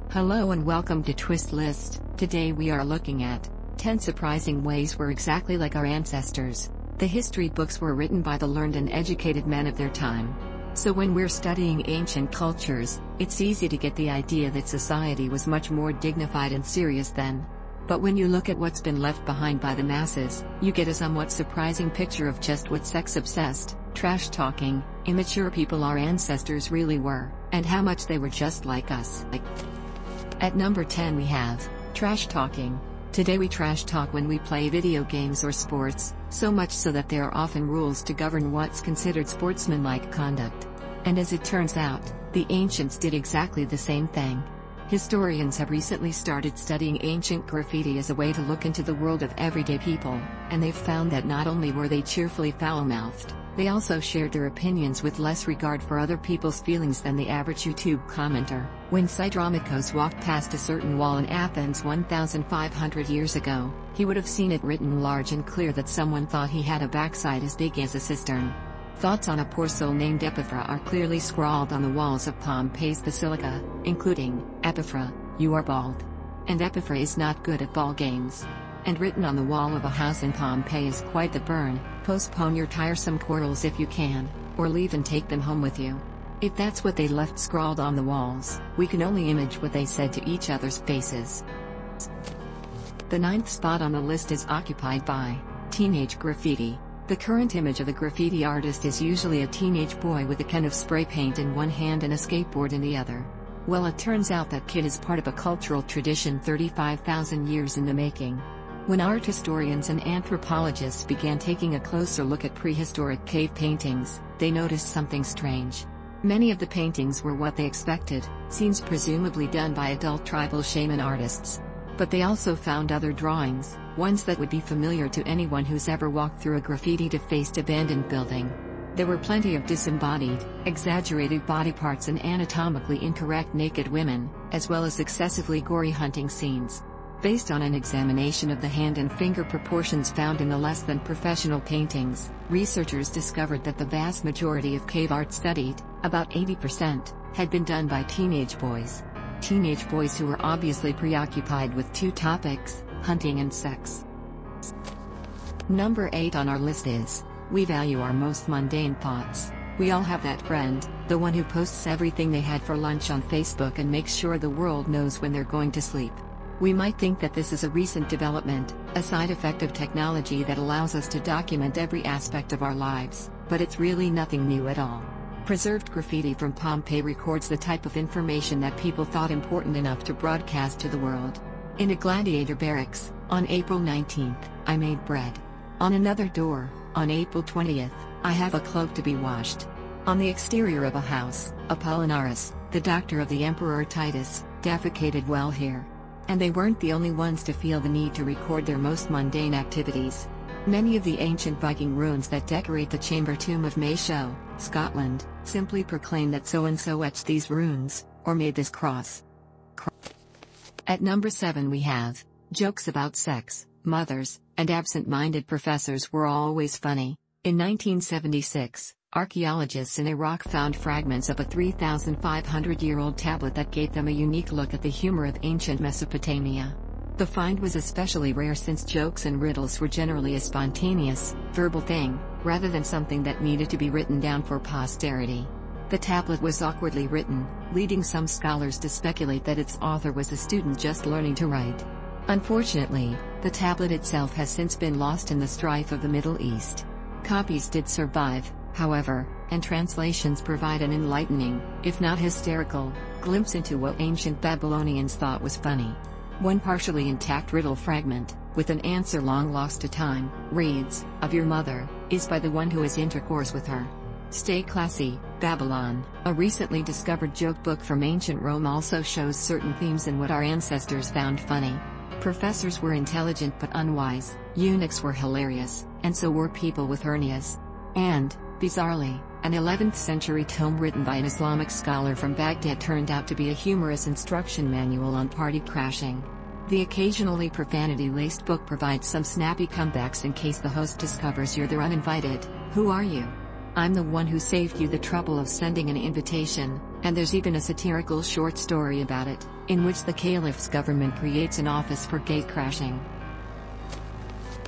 Hello and welcome to Twist List. Today we are looking at 10 surprising ways we're exactly like our ancestors. The history books were written by the learned and educated men of their time. So when we're studying ancient cultures, it's easy to get the idea that society was much more dignified and serious then. But when you look at what's been left behind by the masses, you get a somewhat surprising picture of just what sex-obsessed, trash-talking, immature people our ancestors really were, and how much they were just like us. At number 10 we have trash talking. Today we trash talk when we play video games or sports, so much so that there are often rules to govern what's considered sportsmanlike conduct. And as it turns out, the ancients did exactly the same thing. Historians have recently started studying ancient graffiti as a way to look into the world of everyday people, and they've found that not only were they cheerfully foul-mouthed, they also shared their opinions with less regard for other people's feelings than the average YouTube commenter. When Cydramicos walked past a certain wall in Athens 1,500 years ago, he would have seen it written large and clear that someone thought he had a backside as big as a cistern. Thoughts on a poor soul named Epiphra are clearly scrawled on the walls of Pompey's basilica, including, "Epiphra, you are bald. And Epiphra is not good at ball games." And written on the wall of a house in Pompeii is quite the burn: "Postpone your tiresome quarrels if you can, or leave and take them home with you." If that's what they left scrawled on the walls, we can only imagine what they said to each other's faces. The 9th spot on the list is occupied by teenage graffiti. The current image of a graffiti artist is usually a teenage boy with a can of spray paint in one hand and a skateboard in the other. Well, it turns out that kid is part of a cultural tradition 35,000 years in the making. When art historians and anthropologists began taking a closer look at prehistoric cave paintings, they noticed something strange. Many of the paintings were what they expected, scenes presumably done by adult tribal shaman artists. But they also found other drawings, ones that would be familiar to anyone who's ever walked through a graffiti-defaced abandoned building. There were plenty of disembodied, exaggerated body parts and anatomically incorrect naked women, as well as excessively gory hunting scenes. Based on an examination of the hand and finger proportions found in the less-than-professional paintings, researchers discovered that the vast majority of cave art studied, about 80%, had been done by teenage boys. Teenage boys who were obviously preoccupied with two topics, hunting and sex. Number 8 on our list is, we value our most mundane thoughts. We all have that friend, the one who posts everything they had for lunch on Facebook and makes sure the world knows when they're going to sleep. We might think that this is a recent development, a side effect of technology that allows us to document every aspect of our lives, but it's really nothing new at all. Preserved graffiti from Pompeii records the type of information that people thought important enough to broadcast to the world. In a gladiator barracks, on April 19th, I made bread. On another door, on April 20th, I have a cloak to be washed. On the exterior of a house, Apollinaris, the doctor of the Emperor Titus, defecated well here. And they weren't the only ones to feel the need to record their most mundane activities. Many of the ancient Viking runes that decorate the chamber tomb of Mayo, Scotland, simply proclaim that so-and-so etched these runes, or made this cross. At number 7 we have, jokes about sex, mothers, and absent-minded professors were always funny. In 1976, archaeologists in Iraq found fragments of a 3,500-year-old tablet that gave them a unique look at the humor of ancient Mesopotamia. The find was especially rare since jokes and riddles were generally a spontaneous, verbal thing, rather than something that needed to be written down for posterity. The tablet was awkwardly written, leading some scholars to speculate that its author was a student just learning to write. Unfortunately, the tablet itself has since been lost in the strife of the Middle East. Copies did survive, however, and translations provide an enlightening, if not hysterical, glimpse into what ancient Babylonians thought was funny. One partially intact riddle fragment, with an answer long lost to time, reads, "Of your mother, is by the one who has intercourse with her." Stay classy, Babylon. A recently discovered joke book from ancient Rome also shows certain themes in what our ancestors found funny. Professors were intelligent but unwise, eunuchs were hilarious, and so were people with hernias. And, bizarrely, an 11th century tome written by an Islamic scholar from Baghdad turned out to be a humorous instruction manual on party crashing. The occasionally profanity-laced book provides some snappy comebacks in case the host discovers you're their uninvited, "Who are you?" "I'm the one who saved you the trouble of sending an invitation," And there's even a satirical short story about it, in which the caliph's government creates an office for gate crashing.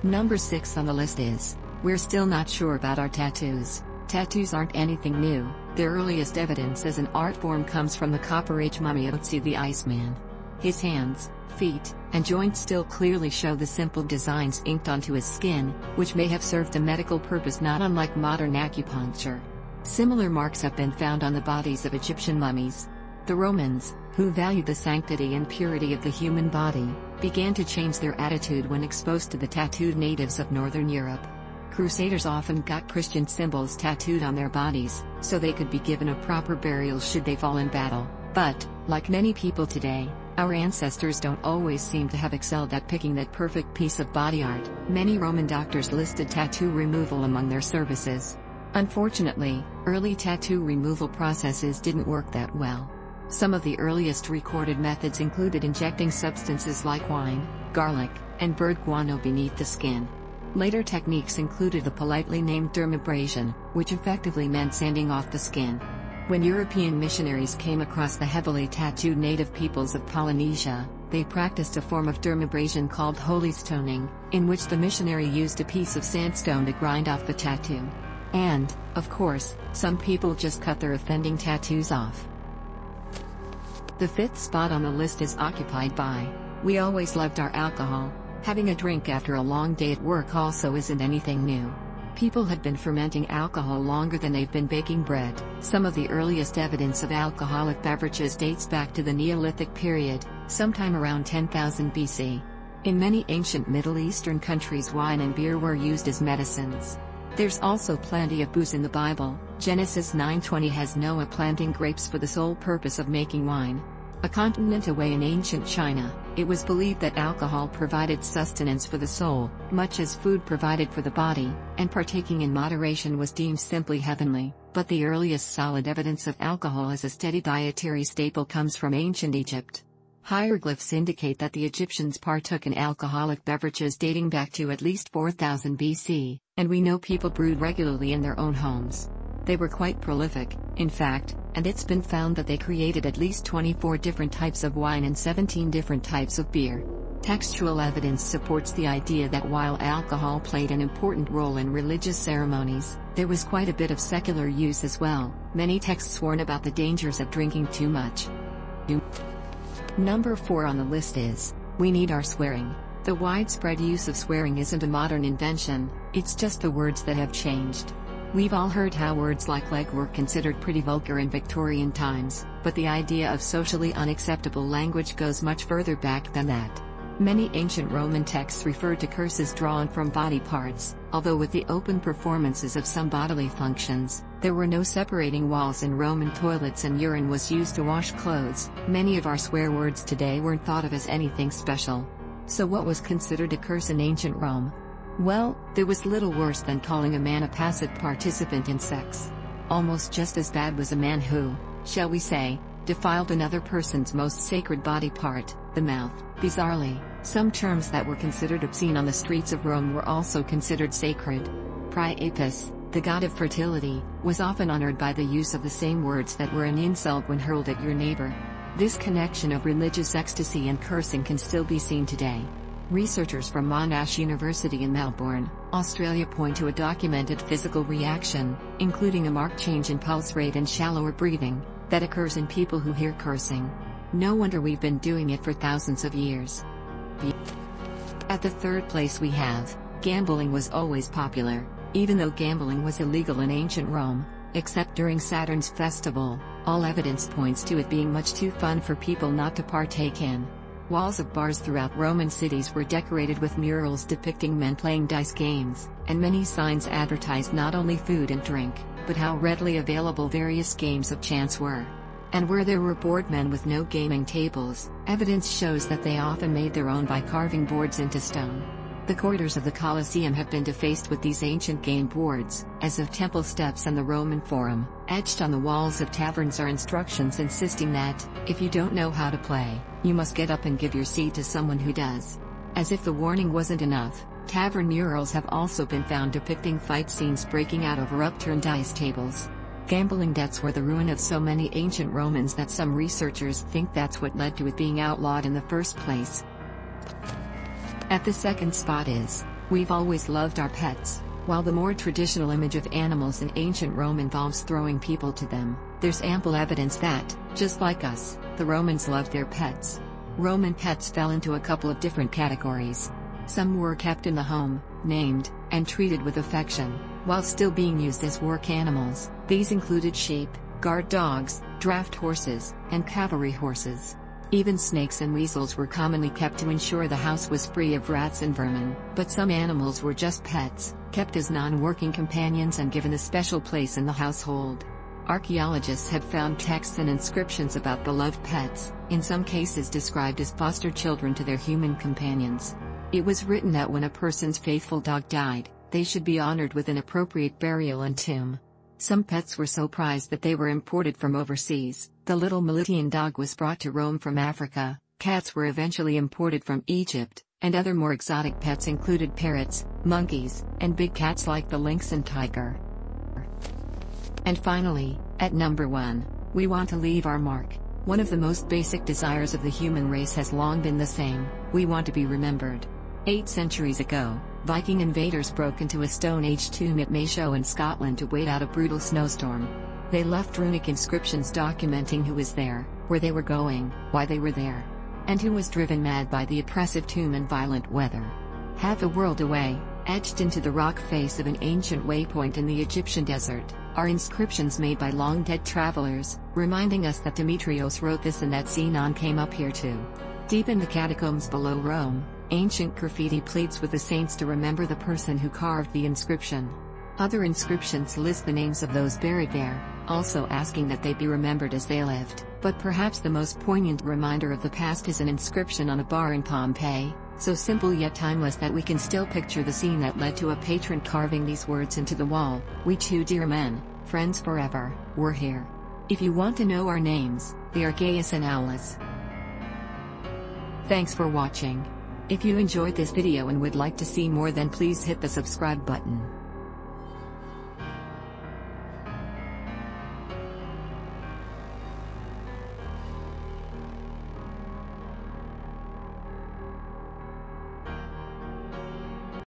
Number 6 on the list is, we're still not sure about our tattoos. Tattoos aren't anything new. Their earliest evidence as an art form comes from the Copper Age mummy of Otzi the Iceman. His hands, feet, and joints still clearly show the simple designs inked onto his skin, which may have served a medical purpose not unlike modern acupuncture. Similar marks have been found on the bodies of Egyptian mummies. The Romans, who valued the sanctity and purity of the human body, began to change their attitude when exposed to the tattooed natives of Northern Europe. Crusaders often got Christian symbols tattooed on their bodies, so they could be given a proper burial should they fall in battle. But, like many people today, our ancestors don't always seem to have excelled at picking that perfect piece of body art. Many Roman doctors listed tattoo removal among their services. Unfortunately, early tattoo removal processes didn't work that well. Some of the earliest recorded methods included injecting substances like wine, garlic, and bird guano beneath the skin. Later techniques included the politely named dermabrasion, which effectively meant sanding off the skin. When European missionaries came across the heavily tattooed native peoples of Polynesia, they practiced a form of dermabrasion called holy stoning, in which the missionary used a piece of sandstone to grind off the tattoo. And, of course, some people just cut their offending tattoos off. The 5th spot on the list is occupied by, we always loved our alcohol. Having a drink after a long day at work also isn't anything new. People had been fermenting alcohol longer than they've been baking bread. Some of the earliest evidence of alcoholic beverages dates back to the Neolithic period, sometime around 10,000 BC. In many ancient Middle Eastern countries, wine and beer were used as medicines. There's also plenty of booze in the Bible. Genesis 9:20 has Noah planting grapes for the sole purpose of making wine. A continent away in ancient China, it was believed that alcohol provided sustenance for the soul, much as food provided for the body, and partaking in moderation was deemed simply heavenly. But the earliest solid evidence of alcohol as a steady dietary staple comes from ancient Egypt. Hieroglyphs indicate that the Egyptians partook in alcoholic beverages dating back to at least 4000 BC, and we know people brewed regularly in their own homes. They were quite prolific, in fact, and it's been found that they created at least 24 different types of wine and 17 different types of beer. Textual evidence supports the idea that while alcohol played an important role in religious ceremonies, there was quite a bit of secular use as well. Many texts warn about the dangers of drinking too much. Number 4 on the list is, we need our swearing. The widespread use of swearing isn't a modern invention, it's just the words that have changed. We've all heard how words like leg were considered pretty vulgar in Victorian times, but the idea of socially unacceptable language goes much further back than that. Many ancient Roman texts referred to curses drawn from body parts, although with the open performances of some bodily functions, there were no separating walls in Roman toilets and urine was used to wash clothes. Many of our swear words today weren't thought of as anything special. So what was considered a curse in ancient Rome? Well, there was little worse than calling a man a passive participant in sex. Almost just as bad was a man who, shall we say, defiled another person's most sacred body part, the mouth. Bizarrely, some terms that were considered obscene on the streets of Rome were also considered sacred. Priapus, the god of fertility, was often honored by the use of the same words that were an insult when hurled at your neighbor. This connection of religious ecstasy and cursing can still be seen today. Researchers from Monash University in Melbourne, Australia point to a documented physical reaction, including a marked change in pulse rate and shallower breathing, that occurs in people who hear cursing. No wonder we've been doing it for thousands of years. At the 3rd place we have, gambling was always popular, even though gambling was illegal in ancient Rome, except during Saturn's festival. All evidence points to it being much too fun for people not to partake in. Walls of bars throughout Roman cities were decorated with murals depicting men playing dice games, and many signs advertised not only food and drink, but how readily available various games of chance were. And where there were board men with no gaming tables, evidence shows that they often made their own by carving boards into stone. The corridors of the Colosseum have been defaced with these ancient game boards, as have temple steps and the Roman Forum. Etched on the walls of taverns are instructions insisting that, if you don't know how to play, you must get up and give your seat to someone who does. As if the warning wasn't enough, tavern murals have also been found depicting fight scenes breaking out over upturned dice tables. Gambling debts were the ruin of so many ancient Romans that some researchers think that's what led to it being outlawed in the first place. At the second spot is, we've always loved our pets. While the more traditional image of animals in ancient Rome involves throwing people to them, there's ample evidence that, just like us, the Romans loved their pets. Roman pets fell into a couple of different categories. Some were kept in the home, named, and treated with affection, while still being used as work animals. These included sheep, guard dogs, draft horses, and cavalry horses. Even snakes and weasels were commonly kept to ensure the house was free of rats and vermin. But some animals were just pets, kept as non-working companions and given a special place in the household. Archaeologists have found texts and inscriptions about beloved pets, in some cases described as foster children to their human companions. It was written that when a person's faithful dog died, they should be honored with an appropriate burial and tomb. Some pets were so prized that they were imported from overseas. The little Miletian dog was brought to Rome from Africa, cats were eventually imported from Egypt, and other more exotic pets included parrots, monkeys, and big cats like the lynx and tiger. And finally, at number 1, we want to leave our mark. One of the most basic desires of the human race has long been the same: we want to be remembered. 8 centuries ago, Viking invaders broke into a Stone Age tomb at Mayo in Scotland to wait out a brutal snowstorm. They left runic inscriptions documenting who was there, where they were going, why they were there, and who was driven mad by the oppressive tomb and violent weather. Half a world away, etched into the rock face of an ancient waypoint in the Egyptian desert, are inscriptions made by long-dead travelers, reminding us that Demetrios wrote this and that Zenon came up here too. Deep in the catacombs below Rome, ancient graffiti pleads with the saints to remember the person who carved the inscription. Other inscriptions list the names of those buried there, also asking that they be remembered as they lived. But perhaps the most poignant reminder of the past is an inscription on a bar in Pompeii, so simple yet timeless that we can still picture the scene that led to a patron carving these words into the wall: "We two dear men, friends forever, were here." If you want to know our names, they are Gaius and Aulus. Thanks for watching. If you enjoyed this video and would like to see more, then please hit the subscribe button.